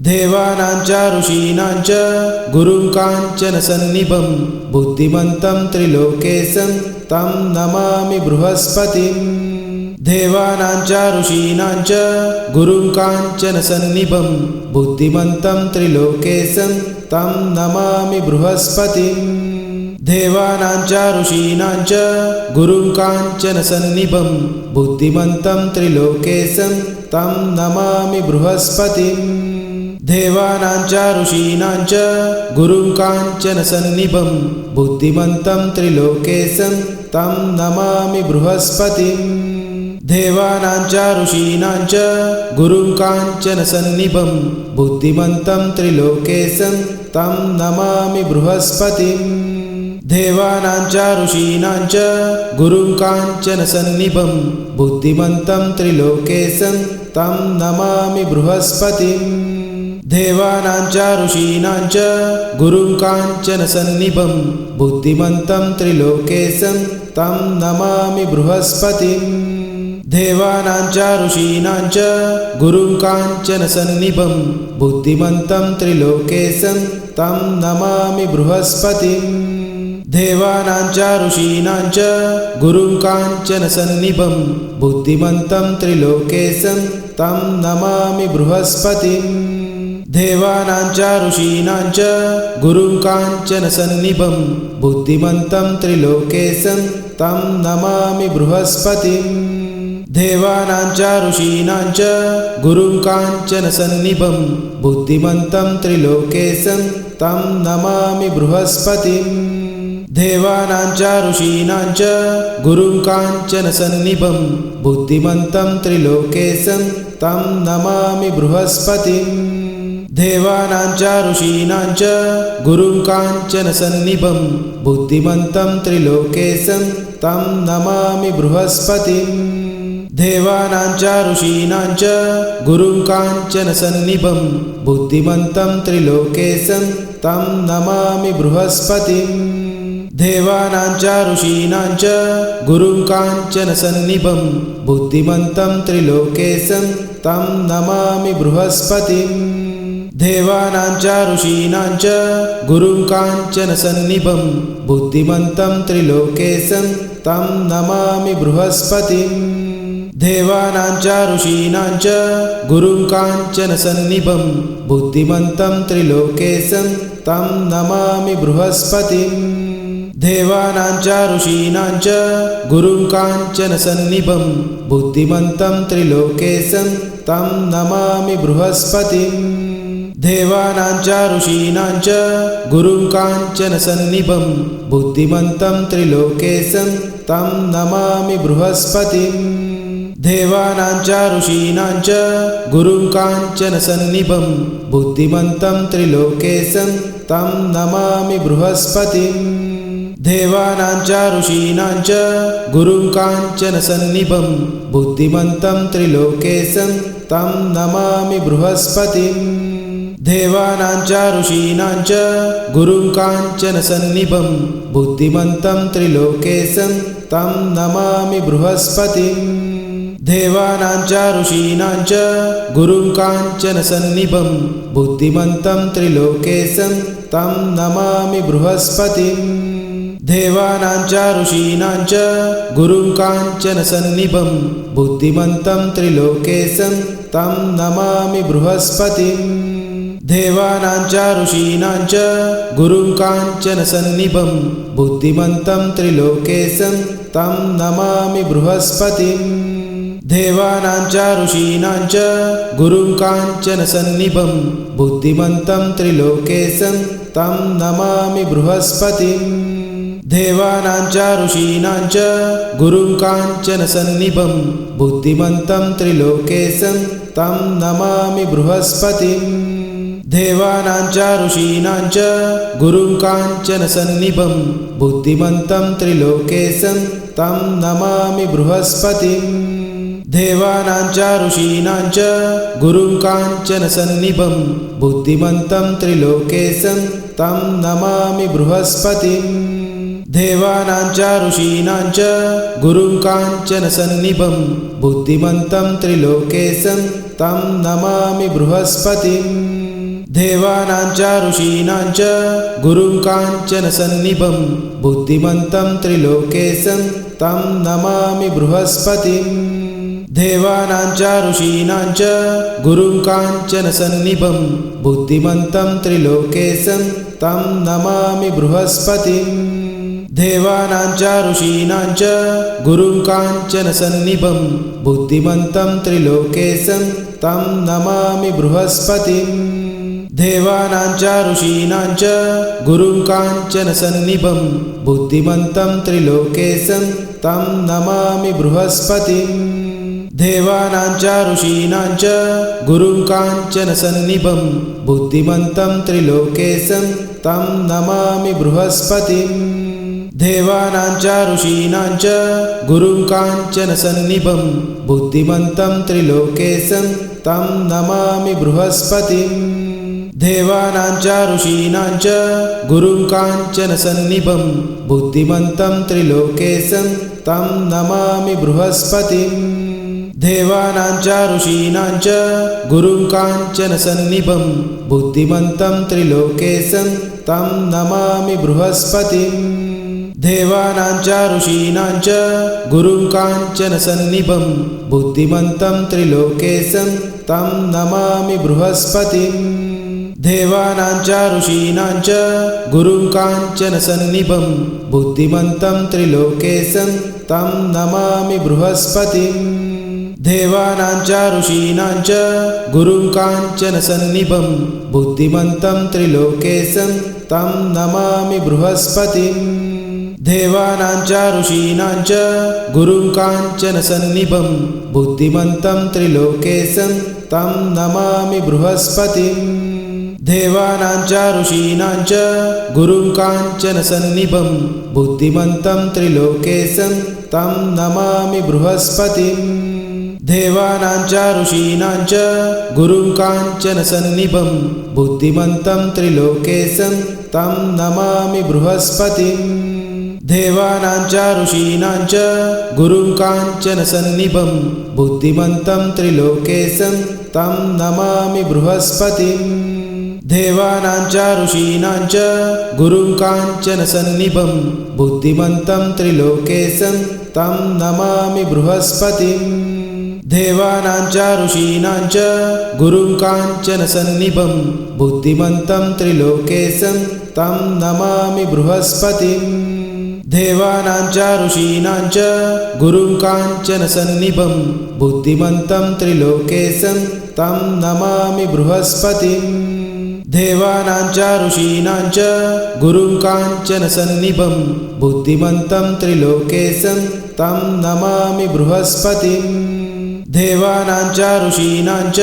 देवानांच ऋषीणांच गुरुं काञ्चन सन्निभं बुद्धिमन्तं त्रिलोकेशं तं नमामि बृहस्पतिं। देवानांच ऋषीणांच गुरुं काञ्चन सन्निभं बुद्धिमन्तं त्रिलोकेशं तं नमामि बृहस्पतिं। देवानांच ऋषीणांच गुरुं काञ्चन सन्निभं बुद्धिमन्तं त्रिलोकेशं तं नमामि बृहस्पतिं। देवानांच ऋषीणांच गुरुं काञ्चन सन्निभं बुद्धिमन्तं त्रिलोकेशं तं नमामि बृहस्पतिं। देवानांच ऋषीणांच गुरुं काञ्चन सन्निभं बुद्धिमन्तं त्रिलोकेशं तं नमामि बृहस्पतिं। देवानांच ऋषीणांच गुरुं काञ्चन सन्निभं बुद्धिमन्तं त्रिलोकेशं तं नमामि बृहस्पतिं। देवानांच ऋषीणांच गुरुं काञ्चन सन्निभं बुद्धिमन्तं त्रिलोकेशं तं नमामि बृहस्पतिं। देवानांच ऋषीणांच गुरुं काञ्चन सन्निभं बुद्धिमन्तं त्रिलोकेशं तं नमामि बृहस्पतिं। देवानांच ऋषीणांच गुरुं काञ्चन सन्निभं बुद्धिमन्तं त्रिलोकेशं तं नमामि बृहस्पतिं। देवानांच ऋषीणांच गुरुं काञ्चन सन्निभं बुद्धिमन्तं त्रिलोकेशं तं नमामि बृहस्पतिं। देवानांच ऋषीणांच गुरुं काञ्चन सन्निभं बुद्धिमन्तं त्रिलोकेशं तं नमामि बृहस्पतिं। देवानांच ऋषीणांच गुरुं काञ्चन सन्निभं बुद्धिमन्तं त्रिलोकेशं तं नमामि बृहस्पतिं। देवानांच ऋषीणांच गुरुं काञ्चन सन्निभं बुद्धिमन्तं त्रिलोकेशं तं नमामि बृहस्पतिं। देवानांच ऋषीणांच गुरुं काञ्चन सन्निभं बुद्धिमन्तं त्रिलोकेशं तं नमामि बृहस्पतिं। देवानांच ऋषीणांच गुरुं काञ्चन सन्निभं बुद्धिमन्तं त्रिलोकेशं तं नमामि बृहस्पतिं। देवानांच ऋषीणांच गुरुं काञ्चन सन्निभं बुद्धिमन्तं त्रिलोकेशं तं नमामि बृहस्पतिं। देवानांच ऋषीणांच गुरुं काञ्चन सन्निभं बुद्धिमन्तं त्रिलोकेशं तं नमामि बृहस्पतिं। देवानांच ऋषीणांच गुरुं काञ्चन सन्निभं बुद्धिमन्तं त्रिलोकेशं तं नमामि बृहस्पतिं। देवानांच ऋषीणांच गुरुं काञ्चन सन्निभं बुद्धिमन्तं त्रिलोकेशं तं नमामि बृहस्पतिं। देवानांच ऋषीणांच गुरुं काञ्चन सन्निभं बुद्धिमन्तं त्रिलोकेशं तं नमामि बृहस्पतिं। देवानांच ऋषीणांच गुरुं काञ्चन सन्निभं बुद्धिमन्तं त्रिलोकेशं तं नमामि बृहस्पतिं। देवानांच ऋषीणांच गुरुं काञ्चन सन्निभं बुद्धिमन्तं त्रिलोकेशं तं नमामि बृहस्पतिं। देवानांच ऋषीणांच गुरुं काञ्चन सन्निभं बुद्धिमन्तं त्रिलोकेशं तं नमामि बृहस्पतिं। देवानांच ऋषीणांच गुरुं काञ्चन सन्निभं बुद्धिमन्तं त्रिलोकेशं तं नमामि बृहस्पतिं। देवानांच ऋषीणांच गुरुं काञ्चन सन्निभं बुद्धिमन्तं त्रिलोकेशं तं नमामि बृहस्पतिं। देवानांच ऋषीणांच गुरुं काञ्चन सन्निभं बुद्धिमन्तं त्रिलोकेशं तं नमामि बृहस्पतिं। देवानांच ऋषीणांच गुरुं काञ्चन सन्निभं बुद्धिमन्तं त्रिलोकेशं तं नमामि बृहस्पतिं। देवानांच ऋषीणांच गुरुं काञ्चन सन्निभं बुद्धिमन्तं त्रिलोकेशं तं नमामि बृहस्पतिं। देवानांच ऋषीणांच गुरुं काञ्चन सन्निभं बुद्धिमन्तं त्रिलोकेशं तं नमामि बृहस्पतिं। देवानांच ऋषीणांच गुरुं काञ्चन सन्निभं बुद्धिमन्तं त्रिलोकेशं तं नमामि बृहस्पतिं। देवानां च ऋषीणां च गुरुं काञ्चन सन्निभं बुद्धिमन्तं त्रिलोकेशं तं नमामि बृहस्पतिं देवानां च ऋषीणां च गुरुं काञ्चन सन्निभं बुद्धिमन्तं त्रिलोकेशं तं नमामि बृहस्पतिं देवानां च ऋषीणां च गुरुं काञ्चन सन्निभं बुद्धिमन्तं त्रिलोकेशं तं नमामि बृहस्पतिं देवानां च ऋषीणां च गुरुं काञ्चन सन्निभं बुद्धिमन्तं त्रिलोकेशं तं नमामि बृहस्पतिं देवानां च ऋषीणां च गुरुं काञ्चन सन्निभं बुद्धिमन्तं त्रिलोकेशं तं नमामि बृहस्पतिं देवानां च ऋषीणां च गुरुं काञ्चन सन्निभं बुद्धिमन्तं त्रिलोकेशं तं नमामि बृहस्पतिं देवानां च ऋषीणां च गुरुं काञ्चन सन्निभं बुद्धिमन्तं त्रिलोकेशं तं नमामि बृहस्पतिं देवानां च ऋषीणां च गुरुं काञ्चन सन्निभं बुद्धिमन्तं त्रिलोकेशं तं नमामि बृहस्पतिं देवानां च ऋषीणां च गुरुं काञ्चन सन्निभं बुद्धिमन्तं त्रिलोकेशं तं नमामि बृहस्पतिं देवानां च ऋषीणां च गुरुं काञ्चन सन्निभं बुद्धिमन्तं त्रिलोकेशं तं नमामि बृहस्पतिं देवानां च ऋषीणां च गुरुं काञ्चन सन्निभं बुद्धिमन्तं त्रिलोकेशं तं नमामि बृहस्पतिं देवानां च ऋषीणां च गुरुं काञ्चन सन्निभं बुद्धिमन्तं त्रिलोकेशं तं नमामि बृहस्पतिं देवानां च ऋषीणां च गुरुं काञ्चन सन्निभं बुद्धिमन्तं त्रिलोकेशं तं नमामि बृहस्पतिं देवानां च ऋषीणां च गुरुं काञ्चन सन्निभं बुद्धिमन्तं त्रिलोकेशं तं नमामि बृहस्पतिं देवानां च ऋषीणां च गुरुं काञ्चन सन्निभं बुद्धिमन्तं त्रिलोकेशं तं नमामि बृहस्पतिं देवानां च ऋषीणां च गुरुं काञ्चन सन्निभं बुद्धिमन्तं त्रिलोकेशं तं नमामि बृहस्पतिं देवानां च ऋषीणां च गुरुं काञ्चन सन्निभं बुद्धिमन्तं त्रिलोकेशं तं नमामि बृहस्पतिं देवानां च ऋषीणां च गुरुं काञ्चन सन्निभं बुद्धिमन्तं त्रिलोकेशं तं नमामि बृहस्पतिं देवानां च ऋषीणां च गुरुं काञ्चन सन्निभं बुद्धिमन्तं त्रिलोकेशं तं नमामि बृहस्पतिं देवानां च ऋषीणां च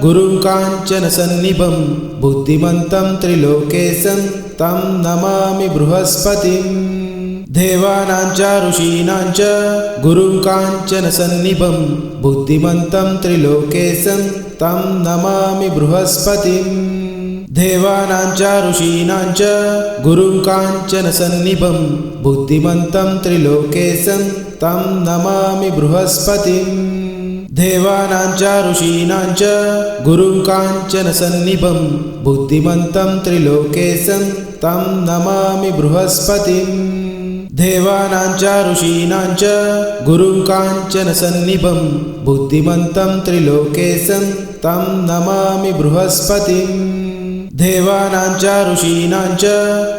गुरुं काञ्चन सन्निभं बुद्धिमन्तं त्रिलोकेशं तं नमामि बृहस्पतिं देवानां च ऋषीणां च गुरुं काञ्चन सन्निभं बुद्धिमन्तं त्रिलोकेशं तं नमामि बृहस्पतिं देवानां च ऋषीणां च गुरुं काञ्चन सन्निभं बुद्धिमन्तं त्रिलोकेशं तं नमामि बृहस्पतिं देवानां च ऋषीणां च गुरुं काञ्चन सन्निभं बुद्धिमन्तं त्रिलोकेशं तं नमामि बृहस्पतिं देवानां च ऋषीणां च गुरुं काञ्चन सन्निभं बुद्धिमन्तं त्रिलोकेशं तं नमामि बृहस्पतिं देवानां च ऋषीणां च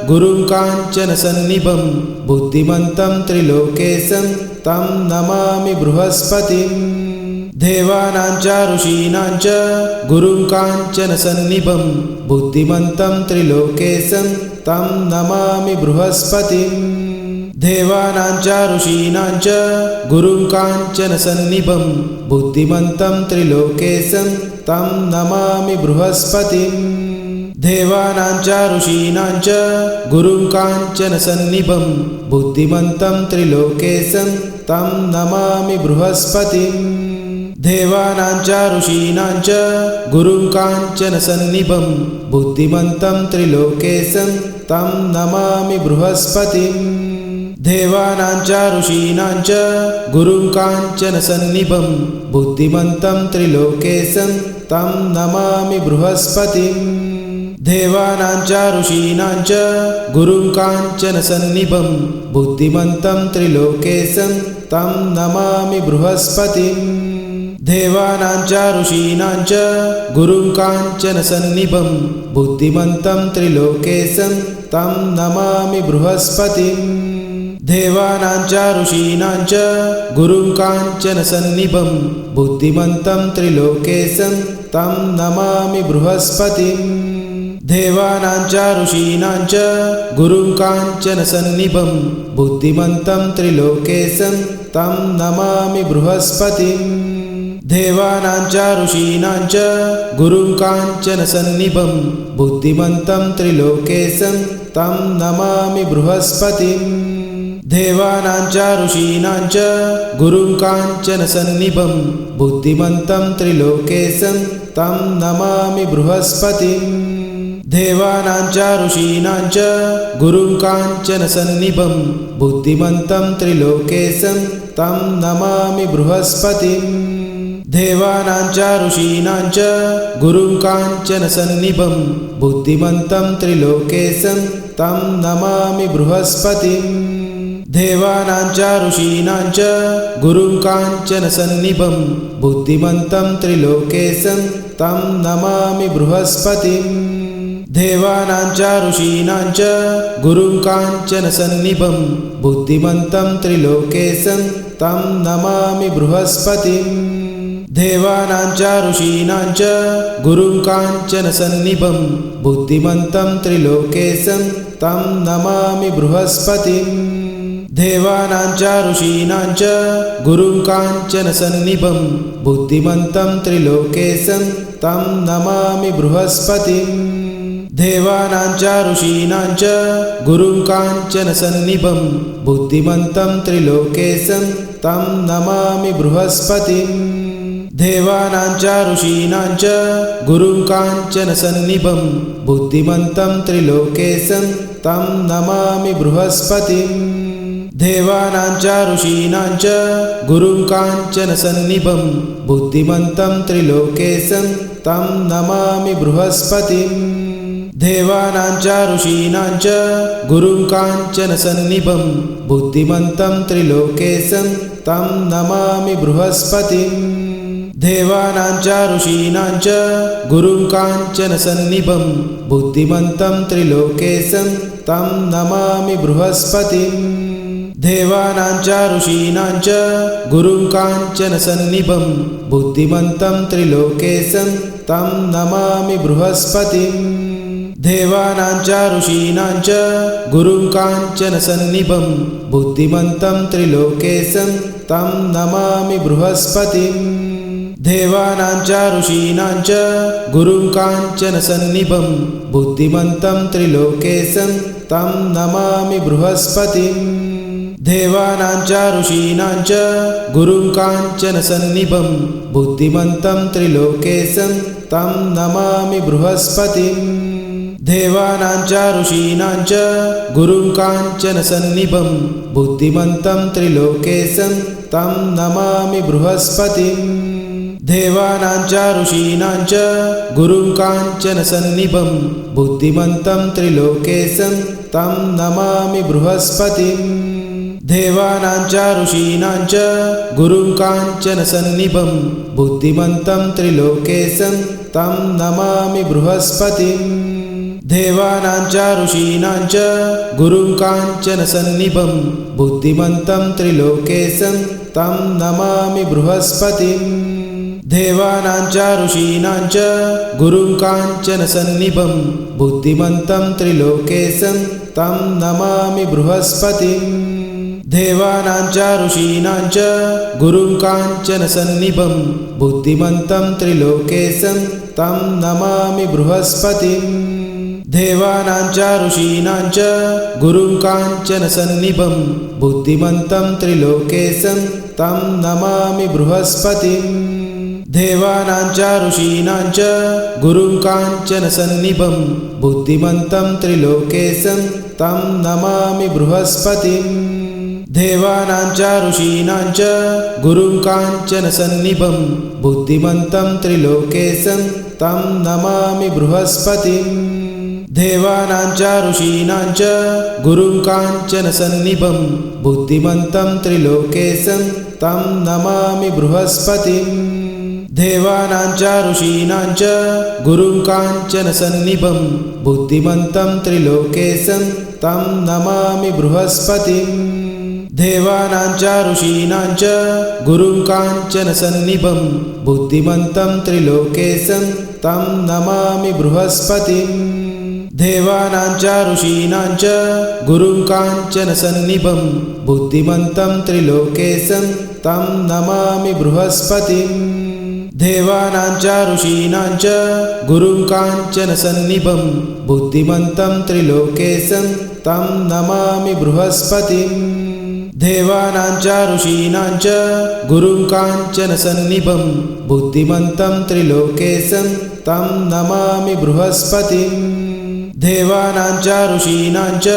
गुरुं काञ्चन सन्निभं बुद्धिमन्तं त्रिलोकेशं तं नमामि बृहस्पतिं देवानां च ऋषीणां च गुरुं काञ्चन सन्निभं बुद्धिमन्तं त्रिलोकेशं तं नमामि बृहस्पतिं देवानां च ऋषीणां च गुरुं काञ्चन सन्निभं बुद्धिमन्तं त्रिलोकेशं तं नमामि बृहस्पतिं देवानां च ऋषीणां च गुरुं काञ्चन सन्निभं बुद्धिमन्तं त्रिलोकेशं तं नमामि बृहस्पतिं देवानां च ऋषीणां च गुरुं काञ्चन सन्निभं बुद्धिमन्तं त्रिलोकेशं तं नमामि बृहस्पतिं देवानां च ऋषीणां च गुरुं काञ्चन सन्निभं बुद्धिमन्तं त्रिलोकेशं तं नमामि बृहस्पतिं देवानां च ऋषीणां च गुरुं काञ्चनसन्निभं बुद्धिमन्तं त्रिलोकेशं तं नमामि बृहस्पतिं देवानां च ऋषीणां च गुरुं काञ्चनसन्निभं बुद्धिमन्तं त्रिलोकेशं तं नमामि बृहस्पतिं देवानां च ऋषीणां च गुरुं काञ्चनसन्निभं बुद्धिमन्तं त्रिलोकेशं तं नमामि बृहस्पतिं देवानां च ऋषीणां च गुरुं काञ्चनसन्निभं बुद्धिमन्तं त्रिलोकेशं तं नमामि बृहस्पतिं देवानां च ऋषीणां च गुरुं काञ्चनसन्निभं बुद्धिमन्तं त्रिलोकेशं तं नमामि बृहस्पतिं देवानां च ऋषीणां च गुरुं काञ्चनसन्निभं बुद्धिमन्तं त्रिलोकेशं तं नमामि बृहस्पतिं देवानां च ऋषीणां च गुरुं काञ्चनसन्निभं बुद्धिमन्तं त्रिलोकेशं तं नमामि बृहस्पतिं देवानां च ऋषीणां च गुरुं काञ्चनसन्निभं बुद्धिमन्तं त्रिलोकेशं तं नमामि बृहस्पतिं देवानां च ऋषीणां च गुरुं काञ्चनसन्निभं बुद्धिमन्तं त्रिलोकेशं तं नमामि बृहस्पतिं देवानां च ऋषीणां च गुरुं काञ्चनसन्निभं बुद्धिमन्तं त्रिलोकेशं तं नमामि बृहस्पतिं देवानां च ऋषीणां च गुरुं काञ्चनसन्निभं बुद्धिमन्तं त्रिलोकेशं तं नमामि बृहस्पतिं देवानां च ऋषीणां च गुरुं काञ्चनसन्निभं बुद्धिमन्तं त्रिलोकेशं तं नमामि बृहस्पतिं देवानां च ऋषीणां च गुरुं काञ्चनसन्निभं बुद्धिमन्तं त्रिलोकेशं तं नमामि बृहस्पतिं देवानां च ऋषीणां च गुरुं काञ्चनसन्निभं बुद्धिमन्तं त्रिलोकेशं तं नमामि बृहस्पतिं देवानां च ऋषीणां च गुरुं काञ्चनसन्निभं बुद्धिमन्तं त्रिलोकेशं तं नमामि बृहस्पतिं देवानां च ऋषीणां च गुरुं काञ्चनसन्निभं बुद्धिमन्तं त्रिलोकेशं तं नमामि बृहस्पतिं देवानां च ऋषीणां च गुरुं काञ्चनसन्निभं बुद्धिमन्तं त्रिलोकेशं तं नमामि बृहस्पतिं देवानां च ऋषीणां च गुरुं काञ्चनसन्निभं बुद्धिमन्तं त्रिलोकेशं तं नमामि बृहस्पतिं देवानां च ऋषीणां च गुरुं काञ्चनसन्निभं बुद्धिमन्तं त्रिलोकेशं तं नमामि बृहस्पतिं देवानां च ऋषीणां च गुरुं काञ्चनसन्निभं बुद्धिमन्तं त्रिलोकेशं तं नमामि बृहस्पतिं देवानां च ऋषीणां च गुरुं काञ्चनसन्निभं बुद्धिमन्तं त्रिलोकेशं तं नमामि बृहस्पतिं देवानां च ऋषीणां च गुरुं काञ्चनसन्निभं बुद्धिमन्तं त्रिलोकेशं तं नमामि बृहस्पतिं देवानां च ऋषीणां च गुरुं काञ्चनसन्निभं बुद्धिमन्तं त्रिलोकेशं तं नमामि बृहस्पतिं देवानां च ऋषीणां च गुरुं काञ्चनसन्निभं बुद्धिमन्तं त्रिलोकेशं तं नमामि बृहस्पतिं देवानां च ऋषीणां च गुरुं काञ्चनसन्निभं बुद्धिमन्तं त्रिलोकेशं तं नमामि बृहस्पतिं देवानां च ऋषीणां च गुरुं काञ्चनसन्निभं बुद्धिमन्तं त्रिलोकेशं तं नमामि बृहस्पतिं देवानां च ऋषीणां च गुरुं काञ्चनसन्निभं बुद्धिमन्तं त्रिलोकेशं तं नमामि बृहस्पतिं देवानां च ऋषीणां च गुरुं काञ्चनसन्निभं बुद्धिमन्तं त्रिलोकेशं तं नमामि बृहस्पतिं देवानां च ऋषीणां च गुरुं काञ्चनसन्निभं बुद्धिमन्तं त्रिलोकेशं तं नमामि बृहस्पतिं देवानां च ऋषीणां च गुरुं काञ्चन सन्निभं बुद्धिमन्तं त्रिलोकेशं तं नमामि बृहस्पतिं। देवानां च ऋषीणां च गुरुं काञ्चन सन्निभं बुद्धिमन्तं त्रिलोकेशं तं नमामि बृहस्पतिं। देवानां च ऋषीणां च गुरुं काञ्चन सन्निभं बुद्धिमन्तं त्रिलोकेशं तं नमामि बृहस्पतिं। देवानां च ऋषीणां च गुरुं काञ्चन सन्निभं बुद्धिमन्तं त्रिलोकेशं तं नमामि बृहस्पतिं। देवानां च ऋषीणां च गुरुं काञ्चन सन्निभं बुद्धिमन्तं त्रिलोकेशं तं नमामि बृहस्पतिं। देवानां च ऋषीणां च गुरुं काञ्चन सन्निभं बुद्धिमन्तं त्रिलोकेशं तं नमामि बृहस्पतिं। देवानां च ऋषीणां च गुरुं काञ्चन सन्निभं बुद्धिमन्तं त्रिलोकेशं तं नमामि बृहस्पतिं। देवानां च ऋषीणां च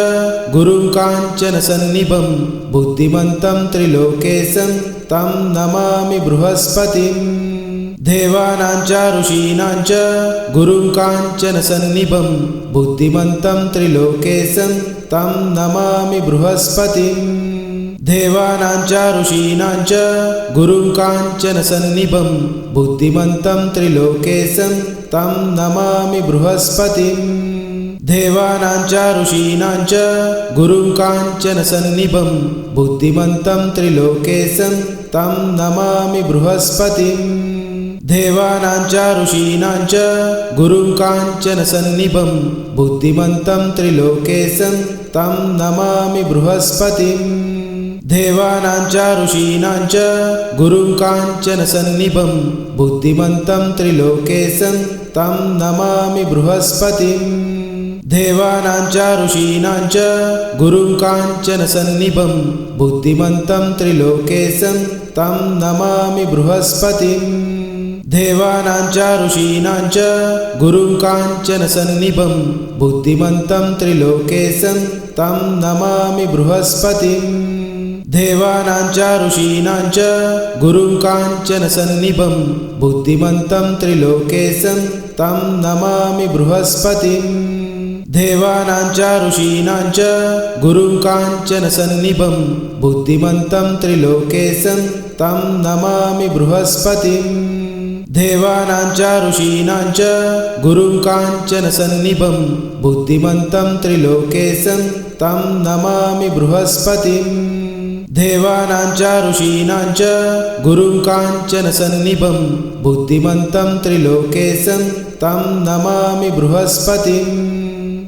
गुरुं काञ्चन सन्निभं बुद्धिमन्तं त्रिलोकेशं तं नमामि बृहस्पतिं। देवानां च ऋषीणां च गुरुं काञ्चन सन्निभं बुद्धिमन्तं त्रिलोकेशं तं नमामि बृहस्पतिं। देवानां च ऋषीणां च गुरुं काञ्चन सन्निभं बुद्धिमन्तं त्रिलोकेशं तं नमामि बृहस्पतिं। देवानां च ऋषीणां च गुरुं काञ्चन सन्निभं बुद्धिमन्तं त्रिलोकेशं तं नमामि बृहस्पतिं। देवानां च ऋषीणां च गुरुं काञ्चन सन्निभं बुद्धिमन्तं त्रिलोकेशं तं नमामि बृहस्पतिं। देवानां च ऋषीणां च गुरुं काञ्चन सन्निभं बुद्धिमन्तं त्रिलोकेशं तं नमामि बृहस्पतिं। देवानां च ऋषीणां च गुरुं काञ्चन सन्निभं बुद्धिमन्तं त्रिलोकेशं तं नमामि बृहस्पतिं। देवानां च ऋषीणां च गुरुं काञ्चन सन्निभं बुद्धिमन्तं त्रिलोकेशं तं नमामि बृहस्पतिं। देवानां च ऋषीणां च गुरुं काञ्चन सन्निभं बुद्धिमन्तं त्रिलोकेशं तं नमामि बृहस्पतिं। देवानां च ऋषीणां च गुरुं काञ्चन सन्निभं बुद्धिमन्तं त्रिलोकेशं तं नमामि बृहस्पतिं। देवानां च ऋषीणां च गुरुं काञ्चन सन्निभं बुद्धिमन्तं त्रिलोकेशं तं नमामि बृहस्पतिं। देवानां च ऋषीणां च गुरुं काञ्चन सन्निभं बुद्धिमन्तं त्रिलोकेशं तं नमामि बृहस्पतिं।